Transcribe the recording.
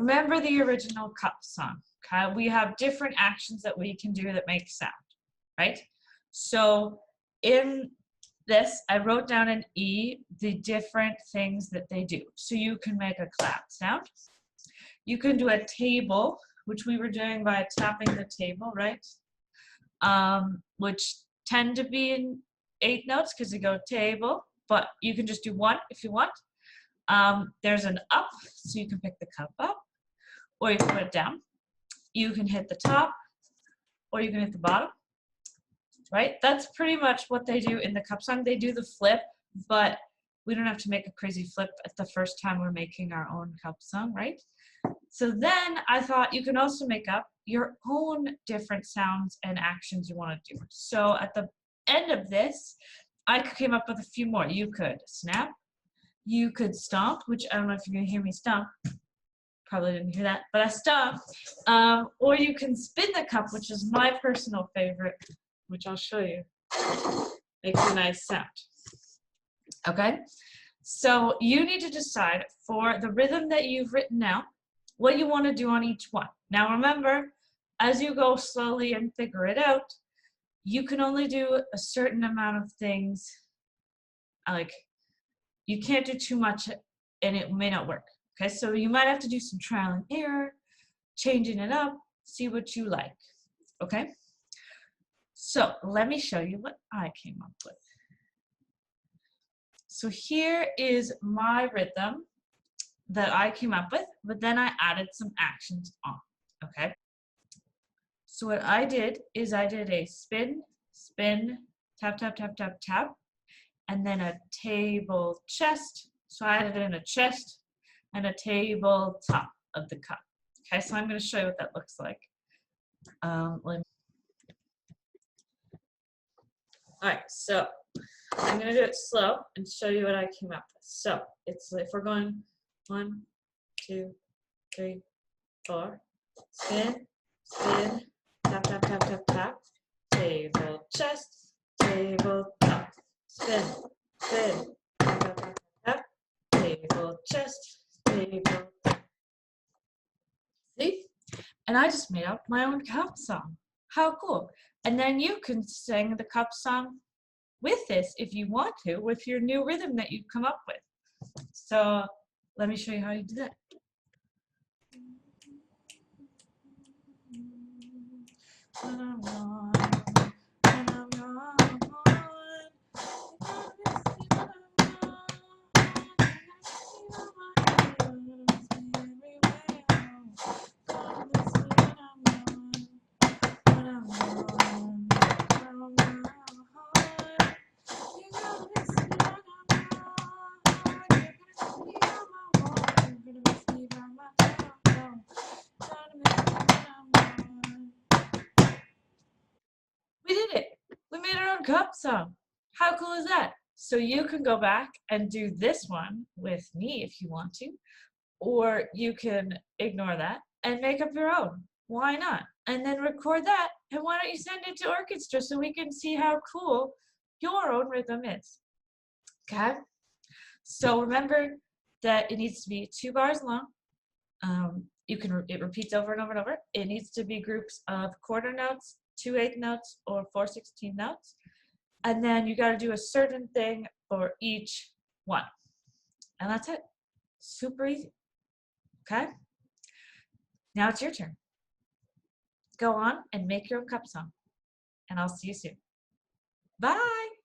remember the original cup song. Okay, we have different actions that we can do that make sound, right? So in this, I wrote down in E the different things that they do. So you can make a clap sound. You can do a table, which we were doing by tapping the table, right? Which tend to be in 8 notes because they go table, but you can just do one if you want. There's an up, so you can pick the cup up, or you can put it down. You can hit the top, or you can hit the bottom, right? That's pretty much what they do in the cup song. They do the flip, but we don't have to make a crazy flip at the first time we're making our own cup song, right? So then I thought you can also make up your own different sounds and actions you want to do. So at the end of this, I came up with a few more. You could snap, you could stomp, which I don't know if you're gonna hear me stomp. Probably didn't hear that, but I stomped. Or you can spin the cup, which is my personal favorite, which I'll show you. Makes a nice sound. Okay, so you need to decide for the rhythm that you've written now, what you want to do on each one. Now remember, as you go slowly and figure it out, you can only do a certain amount of things. Like, you can't do too much and it may not work. Okay, so you might have to do some trial and error, changing it up, see what you like. Okay, so let me show you what I came up with. So here is my rhythm that I came up with, but then I added some actions on. Okay, so what I did is I did a spin, spin, tap, tap, tap, tap, tap, and then a table chest. So I added in a chest and a table top of the cup. Okay, so I'm going to show you what that looks like. All right, so I'm going to do it slow and show you what I came up with. So it's if we're going 1, 2, 3, 4, spin, spin, tap, tap, tap, tap, tap, table chest, table top, spin, spin, tap, tap, tap, tap, table chest, table top. See? And I just made up my own cup song. How cool. And then you can sing the cup song with this if you want to, with your new rhythm that you've come up with. So let me show you how you do that. We did it. We made our own cup song. How cool is that? So you can go back and do this one with me if you want to, or you can ignore that and make up your own. Why not? And then record that, and why don't you send it to orchestra so we can see how cool your own rhythm is. Okay? So remember that it needs to be 2 bars long. It repeats over and over and over. It needs to be groups of quarter notes, 2 8 notes, or 4 16 notes. And then you got to do a certain thing for each one. And that's it. Super easy. Okay? Now it's your turn. Go on and make your own cup song. And I'll see you soon. Bye.